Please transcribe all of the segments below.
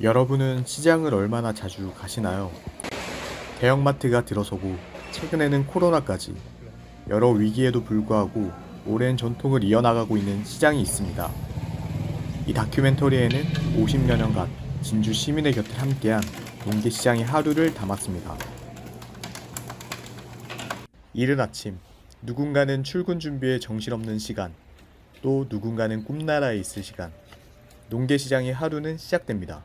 여러분은 시장을 얼마나 자주 가시나요? 대형마트가 들어서고 최근에는 코로나까지 여러 위기에도 불구하고 오랜 전통을 이어나가고 있는 시장이 있습니다. 이 다큐멘터리에는 50여 년간 진주 시민의 곁을 함께한 농계시장의 하루를 담았습니다. 이른 아침, 누군가는 출근 준비에 정신없는 시간, 또 누군가는 꿈나라에 있을 시간, 농계시장의 하루는 시작됩니다.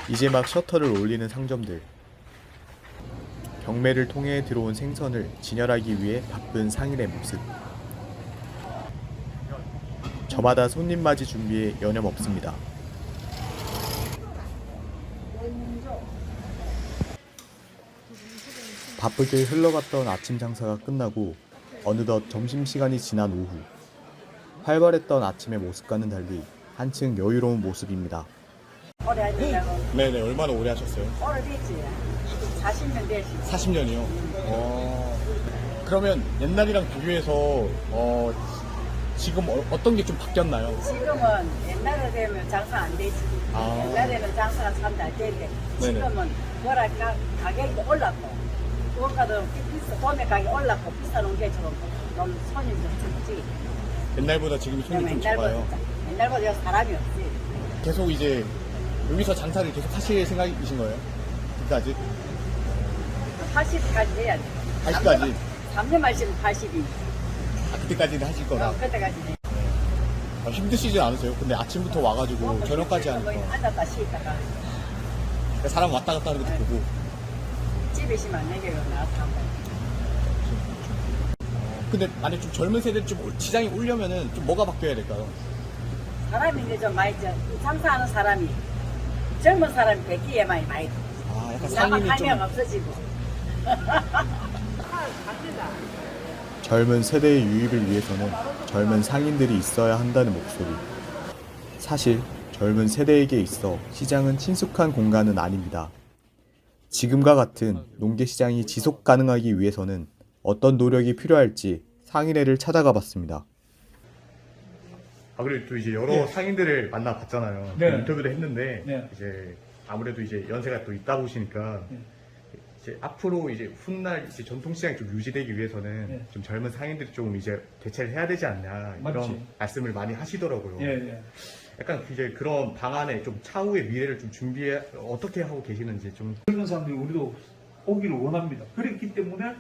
이제 막 셔터를 올리는 상점들, 경매를 통해 들어온 생선을 진열하기 위해 바쁜 상인의 모습. 저마다 손님 맞이 준비에 여념없습니다. 바쁘게 흘러갔던 아침 장사가 끝나고 어느덧 점심시간이 지난 오후. 활발했던 아침의 모습과는 달리 한층 여유로운 모습입니다. 오래 하셨다고? 네네, 얼마나 오래 하셨어요? 오래됐지. 40년 됐지. 40년이요? 그러면 옛날이랑 비교해서 지금 어떤 게 좀 바뀌었나요? 지금은 옛날에 되면 장사 안 되지. 아. 옛날에는 장사가 참 잘 되는데 네네. 지금은 뭐랄까 가격이 올랐고 무엇가도 도매 가격이 올랐고 비싸는 게 좀 손이 좀 적지. 옛날보다 지금 손이 좀 적어요. 옛날보다 사람이 없지. 계속 이제 여기서 장사를 계속 하실 생각이신 거예요? 그까지? 80까지 해야 돼. 80까지? 3년 마시면 80이. 그때까지는 하실 거라. 그때까지 돼. 힘드시진 않으세요? 근데 아침부터 와가지고 저녁까지 하니까 앉았다 쉬다가 사람 왔다 갔다 하는 것도 보고. 집에 있으면 안 내게 나왔다. 근데 만약 좀 젊은 세대 좀 시장이 오려면은 좀 뭐가 바뀌어야 될까요? 사람이 이제 좀 많이 장사하는 사람이 젊은 사람이 뵙기에 많이 돼. 약간 상인이 상인이 좀 없어지고. 젊은 세대의 유입을 위해서는 젊은 상인들이 있어야 한다는 목소리. 사실 젊은 세대에게 있어 시장은 친숙한 공간은 아닙니다. 지금과 같은 농계시장이 지속 가능하기 위해서는 어떤 노력이 필요할지 상인회를 찾아가 봤습니다. 그리고 또 이제 여러 상인들을 만나봤잖아요. 네. 인터뷰도 했는데 네. 이제 아무래도 이제 연세가 또 있다 보시니까 이제 앞으로 이제 훗날 이제 전통시장이 좀 유지되기 위해서는 좀 젊은 상인들이 좀 이제 대체를 해야 되지 않냐 이런 맞지. 말씀을 많이 하시더라고요. 예. 약간 이제 그런 방안에 좀 차후의 미래를 좀 준비해 어떻게 하고 계시는지 좀. 젊은 사람들이 우리도 오기를 원합니다. 그랬기 때문에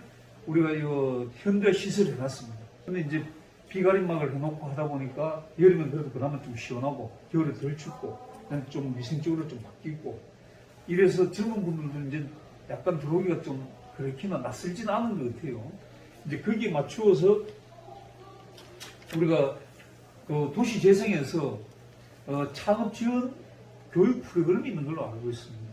우리가 이 현대 시설을 해놨습니다. 근데 이제 비가림막을 해놓고 하다 보니까 여름엔 그래도 그나마 좀 시원하고 겨울에 덜 춥고 좀 위생적으로 좀 바뀌고 이래서 젊은 분들도 이제 약간 들어오기가 좀 그렇게나 낯설지는 않은 것 같아요. 이제 거기에 맞추어서 우리가 그 도시 재생에서 창업 지원 교육 프로그램이 있는 걸로 알고 있습니다.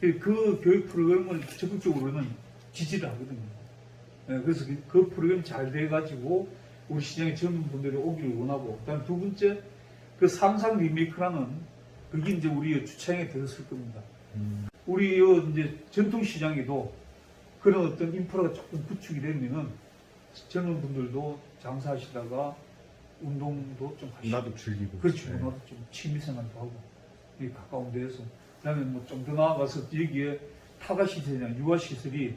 그 교육 프로그램을 적극적으로는 지지를 하거든요. 그래서 그 프로그램 잘 돼가지고 우리 시장에 젊은 분들이 오기를 원하고, 그다음 두 번째 그 상상 리메이크라는 그게 이제 우리 주차장에 들었을 겁니다. 우리 이제 전통 시장에도 그런 어떤 인프라가 조금 구축이 되면은 젊은 분들도 장사하시다가 운동도 좀 하시고, 문화도 즐기고. 그렇죠. 네. 문화도 좀 취미생활도 하고 이 가까운 데에서. 그다음에 뭐 좀 더 나아가서 여기에 타가시설이나 유아시설이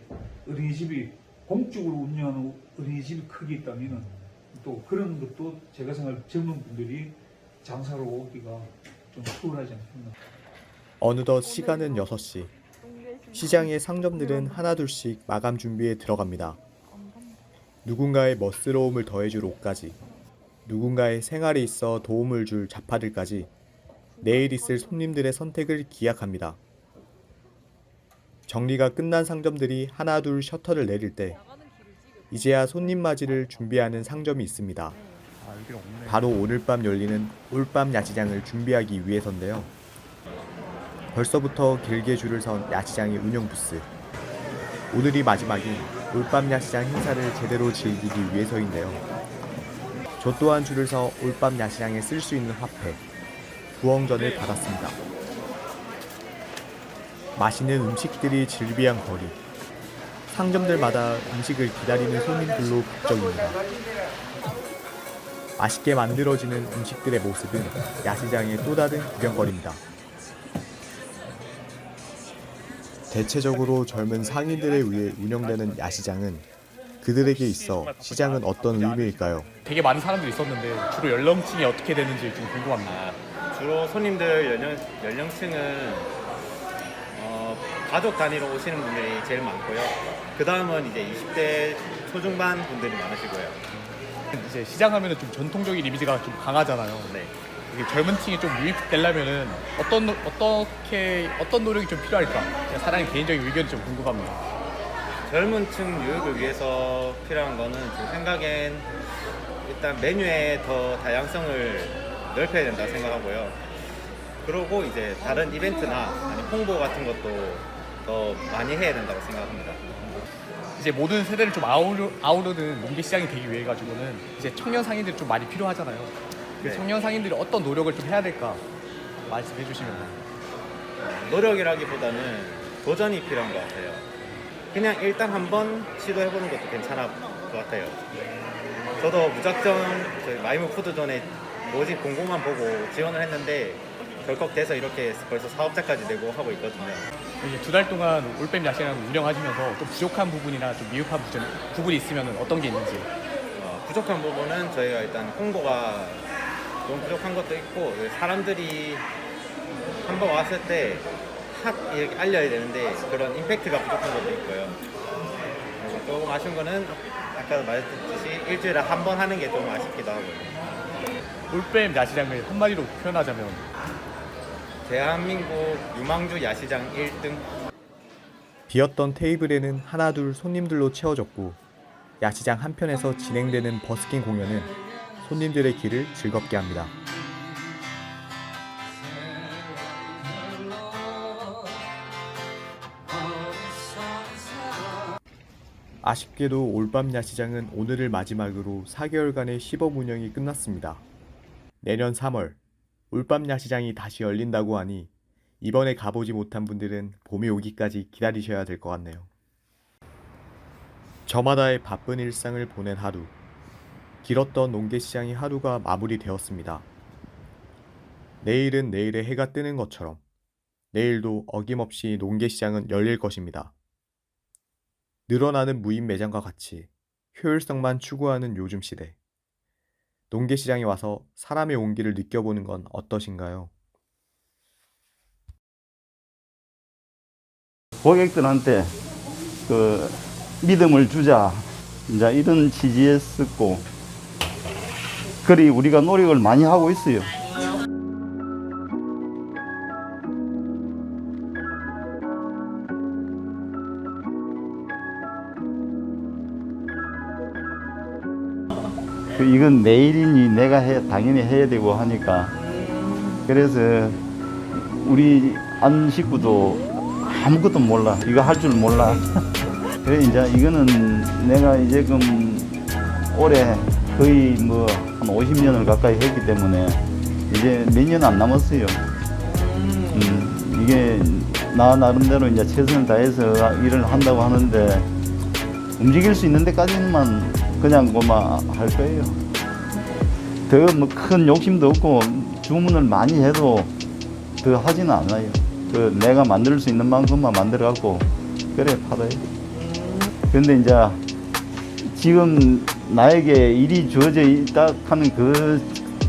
어린이집이 공적으로 운영하는 어린이집이 크게 있다면은 또 그런 것도 제가 생각할 젊은 분들이 장사로 오기가 좀 수월하지 않겠나. 어느덧 시간은 6시. 시장의 상점들은 하나둘씩 마감 준비에 들어갑니다. 누군가의 멋스러움을 더해줄 옷까지, 누군가의 생활에 있어 도움을 줄 잡화들까지 내일 있을 손님들의 선택을 기약합니다. 정리가 끝난 상점들이 하나둘 셔터를 내릴 때 이제야 손님 맞이를 준비하는 상점이 있습니다. 바로 오늘 밤 열리는 올밤 야시장을 준비하기 위해서인데요. 벌써부터 길게 줄을 선 야시장의 운영 부스. 오늘이 마지막인 올밤 야시장 행사를 제대로 즐기기 위해서인데요. 저 또한 줄을 서 올밤 야시장에 쓸 수 있는 화폐, 부엉전을 받았습니다. 맛있는 음식들이 즐비한 거리. 상점들마다 음식을 기다리는 손님들로 북적입니다. 맛있게 만들어지는 음식들의 모습은 야시장의 또 다른 구경거리입니다. 대체적으로 젊은 상인들에 의해 운영되는 야시장은 그들에게 있어 시장은 어떤 의미일까요? 되게 많은 사람들이 있었는데 주로 연령층이 어떻게 되는지 좀 궁금합니다. 주로 손님들 연령층은 가족 단위로 오시는 분들이 제일 많고요. 그 다음은 이제 20대 초중반 분들이 많으시고요. 이제 시장 하면은 좀 전통적인 이미지가 좀 강하잖아요. 네. 이게 젊은 층이 좀 유입되려면은 어떤 노력이 좀 필요할까? 그냥 사장님 개인적인 의견이 좀 궁금합니다. 젊은 층 유입을 위해서 필요한 거는 제 생각엔 일단 메뉴의 더 다양성을 넓혀야 된다고 생각하고요. 그리고 이제 다른 이벤트나 아니 홍보 같은 것도 더 많이 해야 된다고 생각합니다. 이제 모든 세대를 좀 아우르는 농계 시장이 되기 위해 가지고는 이제 청년 상인들이 좀 많이 필요하잖아요. 그 네. 청년 상인들이 어떤 노력을 좀 해야 될까 말씀해 주시면. 노력이라기보다는 도전이 필요한 것 같아요. 그냥 일단 한번 시도해보는 것도 괜찮을 것 같아요. 저도 무작정 저희 마이무 푸드존에 모집 공고만 보고 지원을 했는데 덜컥 돼서 이렇게 벌써 사업자까지 내고 하고 있거든요. 이제 2달 동안 올빼미 야시장을 운영하시면서 좀 부족한 부분이나 좀 미흡한 부분이 있으면 어떤 게 있는지. 부족한 부분은 저희가 일단 홍보가 좀 부족한 것도 있고 사람들이 한번 왔을 때 확 이렇게 알려야 되는데 그런 임팩트가 부족한 것도 있고요. 그리고 조금 아쉬운 거는 아까도 말했듯이 일주일에 한 번 하는 게 좀 아쉽기도 하고요. 올빼미 야시장을 한마디로 표현하자면 대한민국 유망주 야시장 1등. 비었던 테이블에는 하나둘 손님들로 채워졌고 야시장 한편에서 진행되는 버스킹 공연은 손님들의 길을 즐겁게 합니다. 아쉽게도 올밤 야시장은 오늘을 마지막으로 4개월간의 시범 운영이 끝났습니다. 내년 3월 올밤 야시장이 다시 열린다고 하니 이번에 가보지 못한 분들은 봄이 오기까지 기다리셔야 될 것 같네요. 저마다의 바쁜 일상을 보낸 하루. 길었던 농계시장의 하루가 마무리되었습니다. 내일은 내일의 해가 뜨는 것처럼 내일도 어김없이 농계시장은 열릴 것입니다. 늘어나는 무인 매장과 같이 효율성만 추구하는 요즘 시대. 농계시장에 와서 사람의 온기를 느껴보는 건 어떠신가요? 고객들한테 그 믿음을 주자, 이제 이런 취지였었고, 그리 우리가 노력을 많이 하고 있어요. 이건 내일이니 내가 당연히 해야 되고 하니까, 그래서 우리 안 식구도 아무것도 몰라. 이거 할 줄 몰라. 그래, 이제 이거는 내가 이제금 올해 거의 뭐 한 50년을 가까이 했기 때문에 이제 몇 년 안 남았어요. 이게 나 나름대로 이제 최선을 다해서 일을 한다고 하는데 움직일 수 있는 데까지만 그냥 그만 할 거예요. 더 뭐 큰 욕심도 없고 주문을 많이 해도 더 하지는 않아요. 그 내가 만들 수 있는 만큼만 만들어 갖고 그래 팔아요. 근데 이제 지금 나에게 일이 주어져 있다 하는 그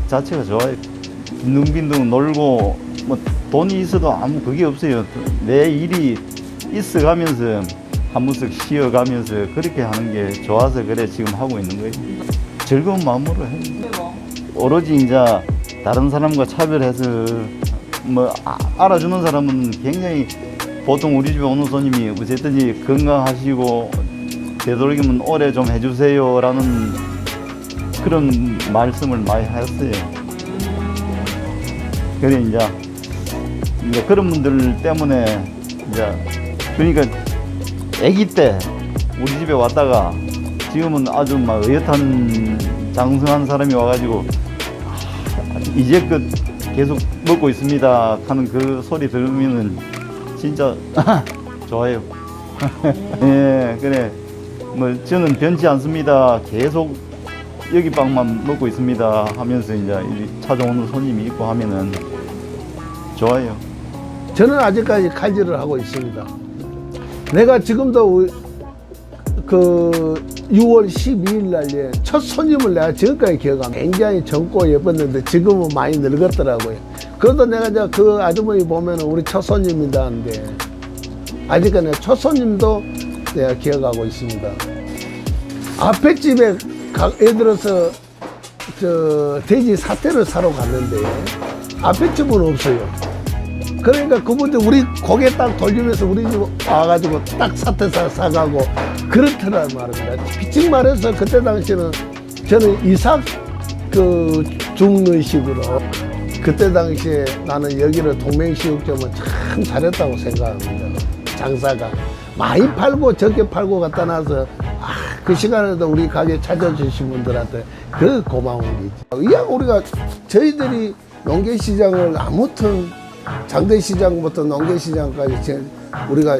자체가 좋아요. 빈둥빈둥 놀고 뭐 돈이 있어도 아무 그게 없어요. 내 일이 있어가면서 한 번씩 쉬어가면서 그렇게 하는 게 좋아서 그래 지금 하고 있는 거예요. 즐거운 마음으로 해요. 오로지 이제 다른 사람과 차별해서 뭐 알아주는 사람은 굉장히 보통 우리 집에 오는 손님이 어쨌든지 건강하시고 되도록이면 오래 좀 해주세요 라는 그런 말씀을 많이 하셨어요. 그래 이제 그런 분들 때문에 이제 그러니까 아기 때 우리 집에 왔다가 지금은 아주 막 의젓한 장성한 사람이 와가지고 이제껏 계속 먹고 있습니다 하는 그 소리 들으면은 진짜 좋아요. 예, 그래. 뭐 저는 변치 않습니다. 계속 여기 빵만 먹고 있습니다 하면서 이제 찾아오는 손님이 있고 하면은 좋아요. 저는 아직까지 칼질을 하고 있습니다. 내가 지금도 그 6월 12일 날에 첫 손님을 내가 지금까지 기억합니다. 굉장히 젊고 예뻤는데 지금은 많이 늙었더라고요. 그래도 내가 이제 그 아주머니 보면은 우리 첫 손님이다 하는데 아직까지 첫 손님도 내가 기억하고 있습니다. 앞에 집에 예를 들어서 저 돼지 사태를 사러 갔는데 앞에 집은 없어요. 그러니까 그분들 우리 고개 딱 돌리면서 우리 집 와가지고 딱 사태 사가고 그렇더란 말입니다. 비직 말해서 그때 당시에는 저는 이삭 그 죽는 식으로 그때 당시에 나는 여기를 동맹시육점은 참 잘했다고 생각합니다. 장사가 많이 팔고 적게 팔고 갖다 놔서 그 시간에도 우리 가게 찾아주신 분들한테 그 고마운 게 있죠. 이왕 우리가 저희들이 농계시장을 아무튼 장대시장부터 농계시장까지 우리가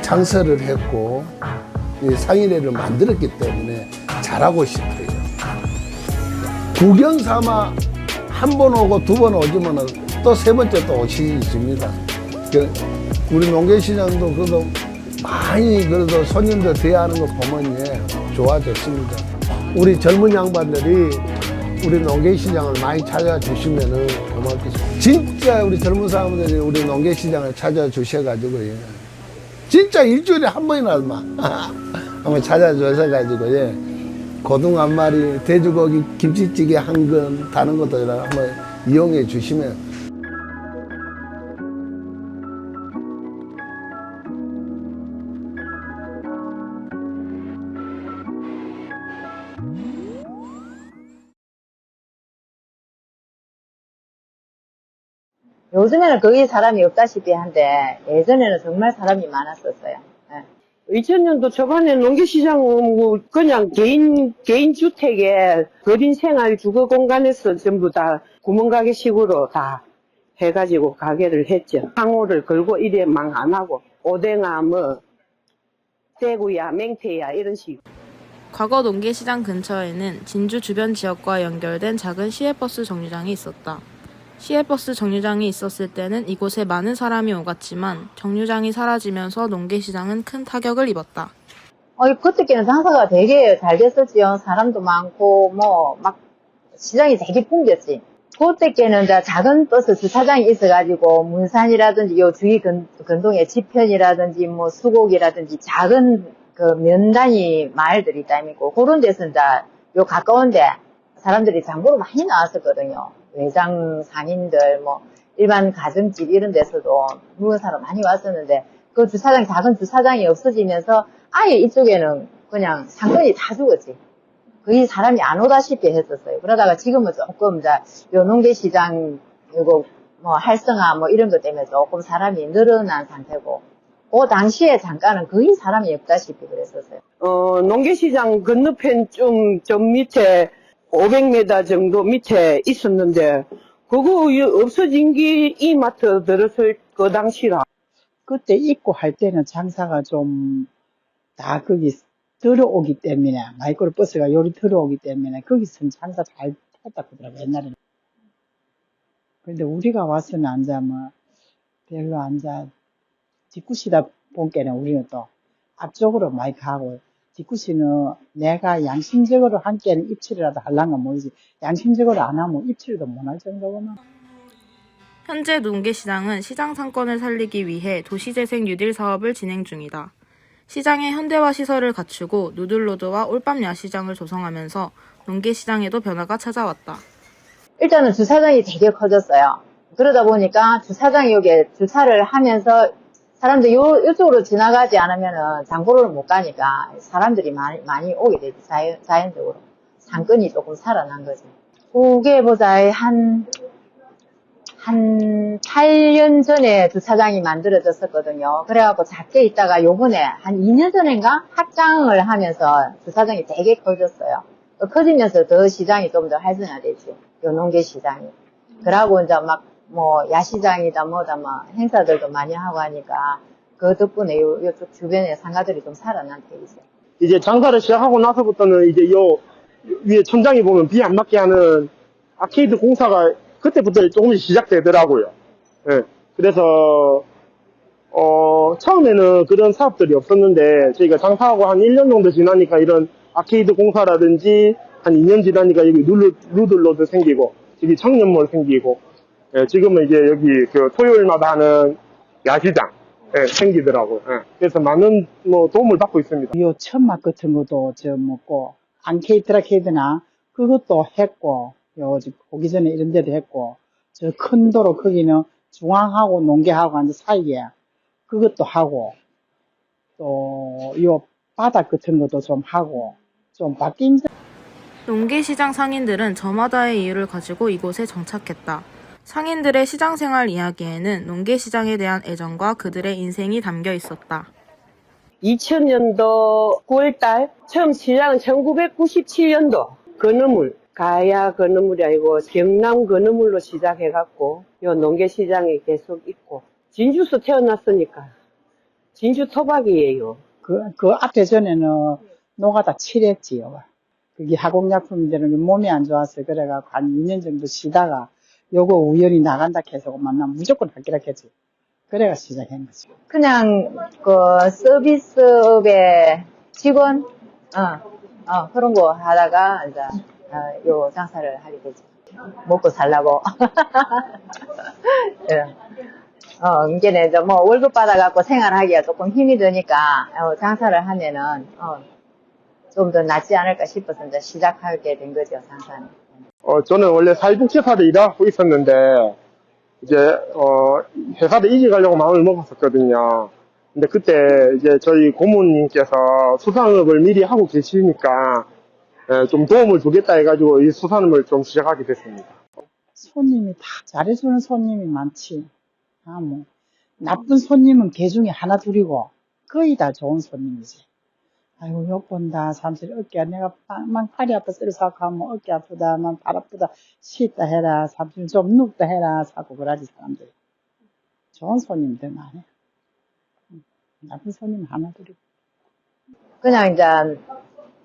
장사를 했고 상인회를 만들었기 때문에 잘하고 싶어요. 구경 삼아 한 번 오고 두 번 오지만 또 세 번째 또 오실 수 있습니다. 우리 농계시장도 그래도 많이 그래도 손님들 대하는 거 보면 좋아졌습니다. 우리 젊은 양반들이 우리 농계시장을 많이 찾아주시면은 고맙겠습니다. 진짜 우리 젊은 사람들이 우리 농계시장을 찾아주셔가지고 진짜 일주일에 한 번이나 한번 찾아주셔가지고 고등 한 마리, 돼지고기 김치찌개 한 근, 다른 것도 한번 이용해 주시면. 요즘에는 거의 사람이 없다시피 한데 예전에는 정말 사람이 많았었어요. 2000년도 초반에 농기시장은 뭐 그냥 개인 주택에 거린 생활 주거 공간에서 전부 다 구멍가게식으로 다 해가지고 가게를 했죠. 상호를 걸고 이래만 안 하고 오뎅아 뭐 대구야 맹태야 이런 식으로. 과거 농계시장 근처에는 진주 주변 지역과 연결된 작은 시외버스 정류장이 있었다. 시외버스 정류장이 있었을 때는 이곳에 많은 사람이 오갔지만 정류장이 사라지면서 농계시장은 큰 타격을 입었다. 그때께는 장사가 되게 잘 됐었지요. 사람도 많고 막 시장이 되게 풍겼지. 그때께는 작은 버스 주차장이 있어가지고 문산이라든지 요 주위 근동에 지편이라든지 뭐 수곡이라든지 작은 그 면단위 마을들이 있다니고 그런 데서 요 가까운데 사람들이 장보러 많이 나왔었거든요. 외장 상인들, 일반 가정집 이런 데서도 묵은 사람 많이 왔었는데, 그 주차장, 작은 주차장이 없어지면서 아예 이쪽에는 그냥 상권이 다 죽었지. 거의 사람이 안 오다시피 했었어요. 그러다가 지금은 조금, 요 농계시장, 요거, 활성화, 이런 것 때문에 조금 사람이 늘어난 상태고, 그 당시에 잠깐은 거의 사람이 없다시피 그랬었어요. 농계시장 건너편 좀 밑에 500m 정도 밑에 있었는데 그거 없어진 게 이마트 들었을 그 당시라. 그때 입고 할 때는 장사가 좀 다 거기 들어오기 때문에 마이크로 버스가 요리 들어오기 때문에 거기서는 장사 잘 했다고 그러더라고 옛날에는. 그런데 우리가 와서는 별로 뒷굿이다 보니까는 우리는 또 앞쪽으로 많이 가고 뒷굿이는 내가 양심적으로 한 끼는 입칠이라도 하려면 모르지 양심적으로 안 하면 입칠도 못 할 정도구나. 현재 농계시장은 시장 상권을 살리기 위해 도시재생 뉴딜 사업을 진행 중이다. 시장에 현대화 시설을 갖추고 누들로드와 올밤 야시장을 조성하면서 농계시장에도 변화가 찾아왔다. 일단은 주차장이 되게 커졌어요. 그러다 보니까 주차장이 여기에 주차를 하면서 사람들 이쪽으로 지나가지 않으면은 장보러를 못 가니까 사람들이 많이 오게 되지, 자연적으로. 상권이 조금 살아난 거지. 그게 한 8년 전에 주차장이 만들어졌었거든요. 그래갖고 작게 있다가 요번에 한 2년 전인가 확장을 하면서 주차장이 되게 커졌어요. 커지면서 더 시장이 좀 더 활성화되지. 요 농계시장이. 그러고 이제 야시장이다 행사들도 많이 하고 하니까 그 덕분에 요쪽 주변의 상가들이 좀 살아난 편이죠. 이제 장사를 시작하고 나서부터는 이제 위에 천장에 보면 비 안 맞게 하는 아케이드 공사가 그때부터 조금씩 시작되더라고요. 예. 그래서 처음에는 그런 사업들이 없었는데 저희가 장사하고 한 1년 정도 지나니까 이런 아케이드 공사라든지 한 2년 지나니까 여기 누들로드 생기고 여기 청년몰 생기고 예, 지금은 이제 여기 그 토요일마다 하는 야시장 예, 생기더라고요. 예. 그래서 많은 뭐 도움을 받고 있습니다. 요 천막 같은 것도 저 먹고 안케이트라케이드나 그것도 했고 요 오기 전에 이런 데도 했고 저 큰 도로 거기는 중앙하고 농계하고 완전 사이에 그것도 하고 또 요 바닥 같은 것도 좀 하고 좀 바뀐 농계시장 상인들은 저마다의 이유를 가지고 이곳에 정착했다. 상인들의 시장생활 이야기에는 농계시장에 대한 애정과 그들의 인생이 담겨 있었다. 2000년도 9월달 처음 시장은 1997년도 건어물 가야 건어물이 아니고 경남 건어물로 시작해갖고 요 농계시장에 계속 있고 진주에서 태어났으니까 진주 토박이에요. 그 앞에 전에는 노가다 칠했지요. 그게 화공약품들은 몸이 안 좋아서 그래가지고 한 2년 정도 쉬다가 요거 우연히 나간다 해서 만나면 무조건 하기로 했지. 그래가 시작한 거지. 그냥 그 서비스업의 직원 그런 거 하다가 이제 요 장사를 하게 되죠. 먹고 살라고. 예. 이제는 이제 뭐 월급 받아갖고 생활하기가 조금 힘이 드니까 장사를 하면은 좀 더 낫지 않을까 싶어서 이제 시작하게 된 거죠, 장사는. 저는 원래 사회복지사를 일하고 있었는데 이제 회사를 이직하려고 마음을 먹었었거든요. 근데 그때 이제 저희 고모님께서 수산업을 미리 하고 계시니까 좀 도움을 주겠다 해가지고 이 수산업을 좀 시작하게 됐습니다. 손님이 다 잘해주는 손님이 많지. 뭐 나쁜 손님은 개 중에 하나 둘이고 거의 다 좋은 손님이지. 아이고 욕 본다. 사실 어깨 내가 만 팔이 아파서 이렇게 하면 어깨 아프다. 만 발 아프다. 쉬다 해라. 사실 좀 눕다 해라. 사고 그러지 사람들이. 좋은 손님들 많아. 나쁜 손님 하나 둘이고. 그냥 이제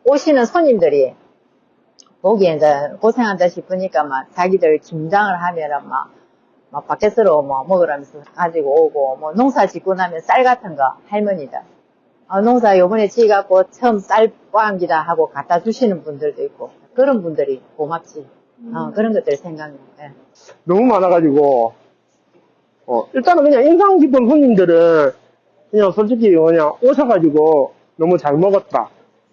오시는 손님들이 보기에 이제 고생한다 싶으니까 막 자기들 김장을 하면은 막 밖에서로 뭐 먹으라면서 가지고 오고 뭐 농사 짓고 나면 쌀 같은 거 할머니들 농사 요번에 지어갖고 처음 쌀 꽝기다 하고 갖다 주시는 분들도 있고 그런 분들이 고맙지. 그런 것들 생각나. 예. 너무 많아가지고 일단은 그냥 인상 깊은 손님들은 그냥 솔직히 그냥 오셔가지고 너무 잘 먹었다.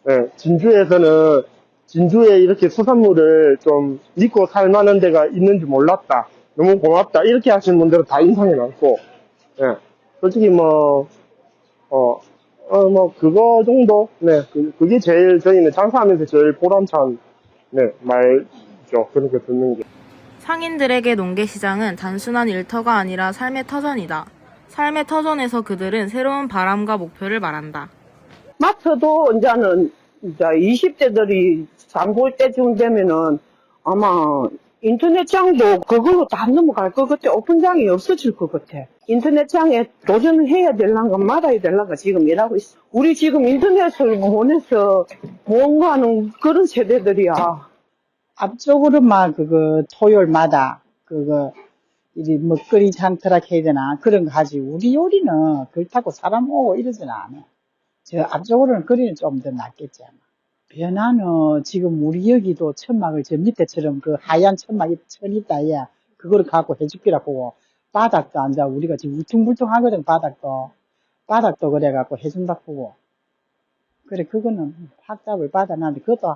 예, 진주에서는 진주에 이렇게 수산물을 좀 믿고 살만한 데가 있는지 몰랐다. 너무 고맙다. 이렇게 하시는 분들은 다 인상이 많고, 예, 솔직히 뭐 그거 정도, 네, 그게 제일 저희는 장사하면서 제일 보람찬, 네, 말죠. 그렇게 듣는 게. 상인들에게 농계시장은 단순한 일터가 아니라 삶의 터전이다. 삶의 터전에서 그들은 새로운 바람과 목표를 말한다. 마트도 이제는 이제 20대들이 장 볼 때쯤 되면은 아마 인터넷장도 그걸로 다 넘어갈 것 같아. 오픈장이 없어질 것 같아. 인터넷장에 도전을 해야 될란가 말아야 될란가 지금 일하고 있어. 우리 지금 인터넷을 원해서 뭔가하는 그런 세대들이야. 앞쪽으로만 토요일마다 이 먹거리 장터락 해야 되나 그런 거 하지. 우리 요리는 그렇다고 사람 오고 이러지는 않아. 저 앞쪽으로는 거리는 좀 더 낫겠지 아마. 변화는 지금 우리 여기도 천막을 저 밑에처럼 그 하얀 천막 천 있다 야 그거를 갖고 해줄기라 보고 바닥도 앉아 우리가 지금 울퉁불퉁하거든 바닥도 그래갖고 해준다 보고 그래 그거는 확답을 받아놨는데 그것도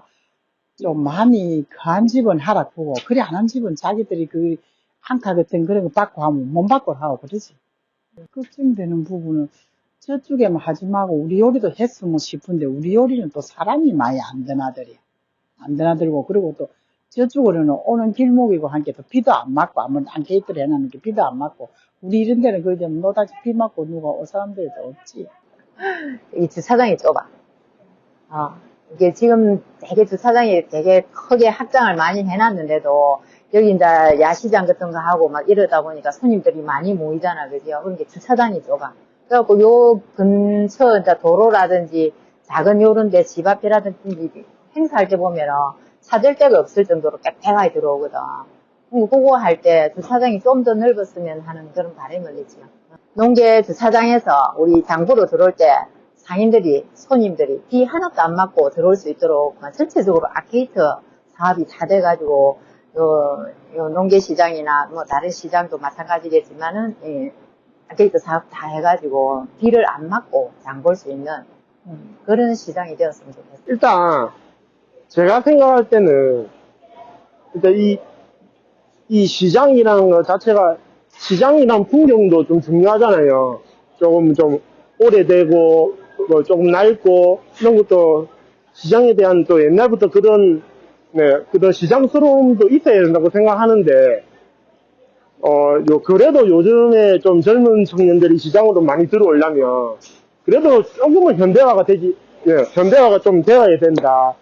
좀 마음이 가한 집은 하라 보고 그래 안 한 집은 자기들이 그 한타 같은 그런 거 받고 하면 못 받고 하고 그러지. 걱정되는 부분은 저쪽에만 하지 말고 우리 요리도 했으면 싶은데 우리 요리는 또 사람이 많이 안 드나들고 그리고 또 저쪽으로는 오는 길목이고 하니까 또 비도 안 맞고 아무런 안케이트를 해놨는 게 비도 안 맞고 우리 이런 데는 그저 노다지 비 맞고 누가 올 사람들이 또 없지. 이 주차장이 좁아. 이게 지금 되게 주차장이 되게 크게 확장을 많이 해놨는데도 여기 이제 야시장 같은 거 하고 막 이러다 보니까 손님들이 많이 모이잖아, 그죠? 그러니까 주차장이 좁아. 그래갖고 요 근처 이제 도로라든지 작은 요런 데 집 앞이라든지 행사할 때 보면은 찾을 데가 없을 정도로 깨끗하게 들어오거든. 그거 할 때 주차장이 좀 더 넓었으면 하는 그런 바람을 내죠. 농계 주차장에서 우리 장보러 들어올 때 상인들이, 손님들이 비 하나도 안 맞고 들어올 수 있도록 전체적으로 아케이트 사업이 다 돼가지고 요 농계시장이나 뭐 다른 시장도 마찬가지겠지만은 아케이트 사업 다 해가지고 비를 안 맞고 장 볼 수 있는 그런 시장이 되었으면 좋겠어요. 일단 제가 생각할 때는 일단 이 시장이라는 것 자체가 시장이란 풍경도 좀 중요하잖아요. 조금 좀 오래되고 뭐 조금 낡고 이런 것도 시장에 대한 또 옛날부터 그런 시장스러움도 있어야 된다고 생각하는데 그래도 요즘에 좀 젊은 청년들이 시장으로 많이 들어오려면 그래도 조금은 현대화가 현대화가 좀 되어야 된다.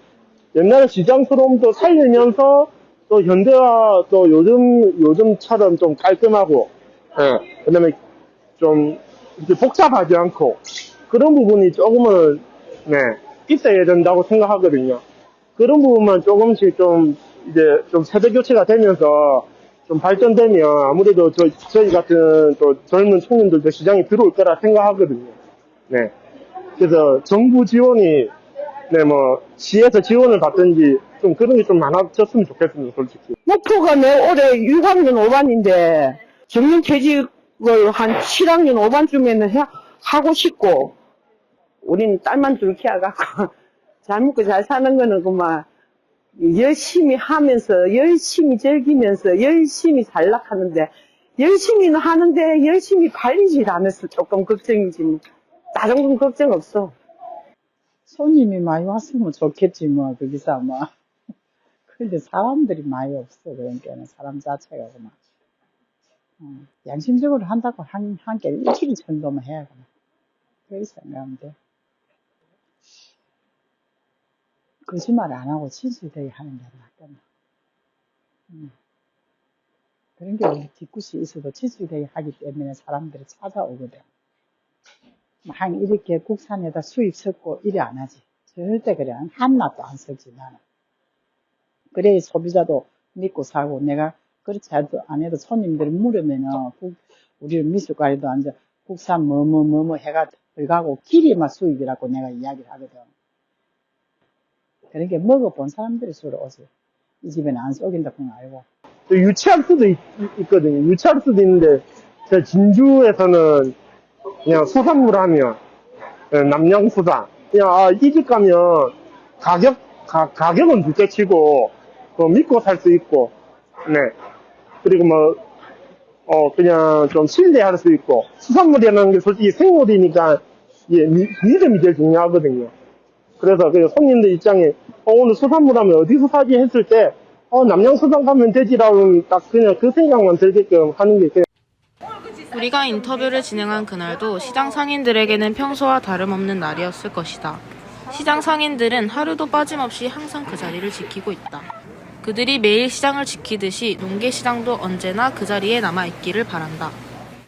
옛날 시장스러움도 살리면서 또 현대화 또 요즘처럼 좀 깔끔하고, 그 다음에 좀 이렇게 복잡하지 않고 그런 부분이 조금은, 있어야 된다고 생각하거든요. 그런 부분만 조금씩 좀 세대 교체가 되면서 좀 발전되면 아무래도 저희 같은 또 젊은 청년들도 시장에 들어올 거라 생각하거든요. 네. 그래서 정부 지원이, 시에서 지원을 받든지 좀 그런 게 좀 많아졌으면 좋겠습니다, 솔직히. 목표가 내 올해 6학년 5반인데 정년퇴직을 한 7학년 5반쯤에는 하고 싶고, 우리는 딸만 둘 키워갖고 잘 먹고 잘 사는 거는 그만 열심히 하면서 열심히 즐기면서 열심히 살락하는데, 열심히는 하는데 열심히 발리질 않아서 조금 걱정이지. 다른 건 걱정 없어. 손님이 많이 왔으면 좋겠지 뭐 거기서 아마. 근데 사람들이 많이 없어. 그러니까는 사람 자체가 그만. 양심적으로 한다고 한 게 일주일 정도만 해야 그만. 그렇게 생각하면 돼. 거짓말 안 하고 진실되게 하는 게 낫겠나. 그런 게 우리 뒤끝이 있어도 진실되게 하기 때문에 사람들이 찾아오거든. 이렇게 국산에다 수입 섞고 이래 안 하지. 절대 그래. 한낱도 안 섞지, 나는. 그래 소비자도 믿고 사고, 내가 그렇지 안 해도 손님들이 물으면은, 우리 미숫가루도 앉아 국산 뭐뭐 해가 들어가고 길이만 수입이라고 내가 이야기를 하거든. 그런 게 먹어본 사람들이 주로 오지. 이 집에는 안 썩인다 그건 알고. 유치할 수도 있거든요. 유치할 수도 있는데, 제 진주에서는 그냥 수산물 하면, 남양수산. 그냥, 이 집 가면 가격은 둘째치고, 믿고 살 수 있고, 그리고 그냥 좀 신뢰할 수 있고, 수산물이라는 게 솔직히 생물이니까, 믿음이 제일 중요하거든요. 그래서 손님들 입장에, 오늘 수산물 하면 어디서 사지 했을 때, 남양수산 가면 되지라고 딱 그냥 그 생각만 들게끔 하는 게 그냥. 우리가 인터뷰를 진행한 그날도 시장 상인들에게는 평소와 다름없는 날이었을 것이다. 시장 상인들은 하루도 빠짐없이 항상 그 자리를 지키고 있다. 그들이 매일 시장을 지키듯이 농계시장도 언제나 그 자리에 남아있기를 바란다.